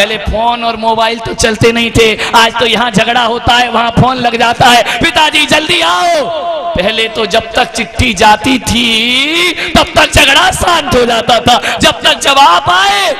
पहले फोन और मोबाइल तो चलते नहीं थे, आज तो यहाँ झगड़ा होता है वहां फोन लग जाता है, पिताजी जल्दी आओ। पहले तो जब तक चिट्ठी जाती थी तब तक झगड़ा शांत हो जाता था, जब तक जवाब आए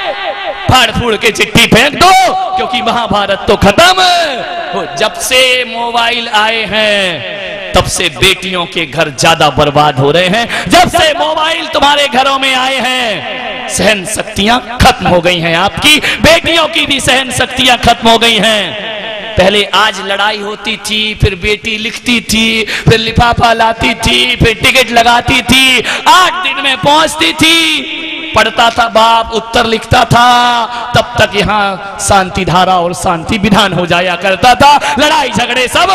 फाड़ फूड़ के चिट्ठी फेंक दो, क्योंकि महाभारत तो खत्म। जब से मोबाइल आए हैं तब से बेटियों के घर ज्यादा बर्बाद हो रहे हैं। जब से मोबाइल तुम्हारे घरों में आए हैं सहन शक्तियां खत्म हो गई हैं, आपकी बेटियों की भी सहन शक्तियां खत्म हो गई हैं। पहले आज लड़ाई होती थी, फिर बेटी लिखती थी, फिर लिफाफा लाती थी, फिर टिकट लगाती थी, 8 दिन में पहुंचती थी, पढ़ता था बाप, उत्तर लिखता था, तब तक यहाँ शांति धारा और शांति विधान हो जाया करता था, लड़ाई झगड़े सब।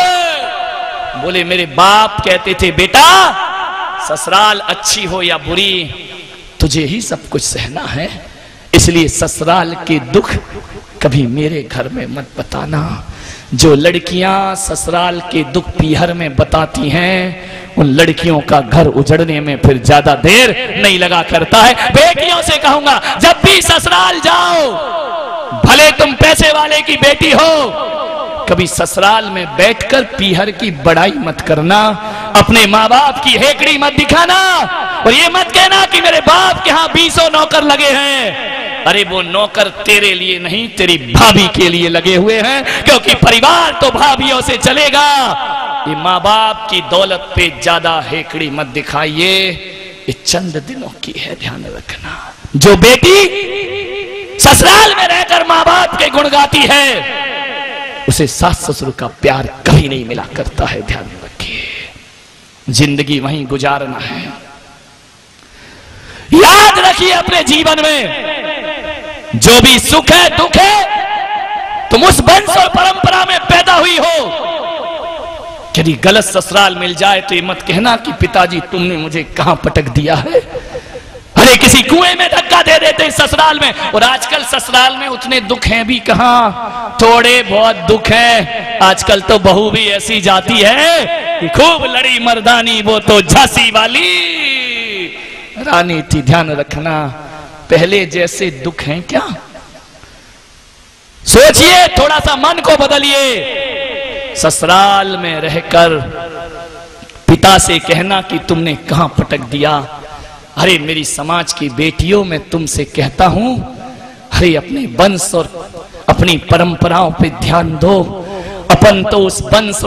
बोले मेरे बाप कहते थे बेटा ससुराल अच्छी हो या बुरी तुझे ही सब कुछ सहना है, इसलिए ससुराल के दुख कभी मेरे घर में मत बताना। जो लड़कियां ससुराल के दुख पीहर में बताती हैं उन लड़कियों का घर उजड़ने में फिर ज्यादा देर नहीं लगा करता है। बेटियों से कहूंगा जब भी ससुराल जाओ, भले तुम पैसे वाले की बेटी हो, कभी ससुराल में बैठकर पीहर की बड़ाई मत करना, अपने माँ बाप की हेकड़ी मत दिखाना, और ये मत कहना कि मेरे बाप के यहाँ 20 नौकर लगे हैं। अरे वो नौकर तेरे लिए नहीं, तेरी भाभी के लिए लगे हुए हैं, क्योंकि परिवार तो भाभियों से चलेगा। ये माँ बाप की दौलत पे ज्यादा हेकड़ी मत दिखाइए, ये चंद दिनों की है, ध्यान रखना। जो बेटी ससुराल में रहकर माँ बाप के गुण गाती है उसे सास ससुर का प्यार कभी नहीं मिला करता है, ध्यान रखिए। जिंदगी वहीं गुजारना है, याद रखिए अपने जीवन में जो भी सुख है दुख है, तुम उस वंश और परंपरा में पैदा हुई हो। यदि गलत ससुराल मिल जाए तो ये मत कहना कि पिताजी तुमने मुझे कहां पटक दिया है। अरे किसी कुएं में धक्का दे देते ससुराल में, और आजकल ससुराल में उतने दुख हैं भी कहां, थोड़े बहुत दुख हैं। आजकल तो बहू भी ऐसी जाती है कि खूब लड़ी मर्दानी, वो तो झांसी वाली रानी थी। ध्यान रखना, पहले जैसे दुख हैं क्या? सोचिए, थोड़ा सा मन को बदलिए। ससुराल में रहकर पिता से कहना कि तुमने कहां पटक दिया। अरे मेरी समाज की बेटियों, मैं तुमसे कहता हूं, अरे अपने वंश और अपनी परंपराओं पे ध्यान दो। अपन तो उस वंश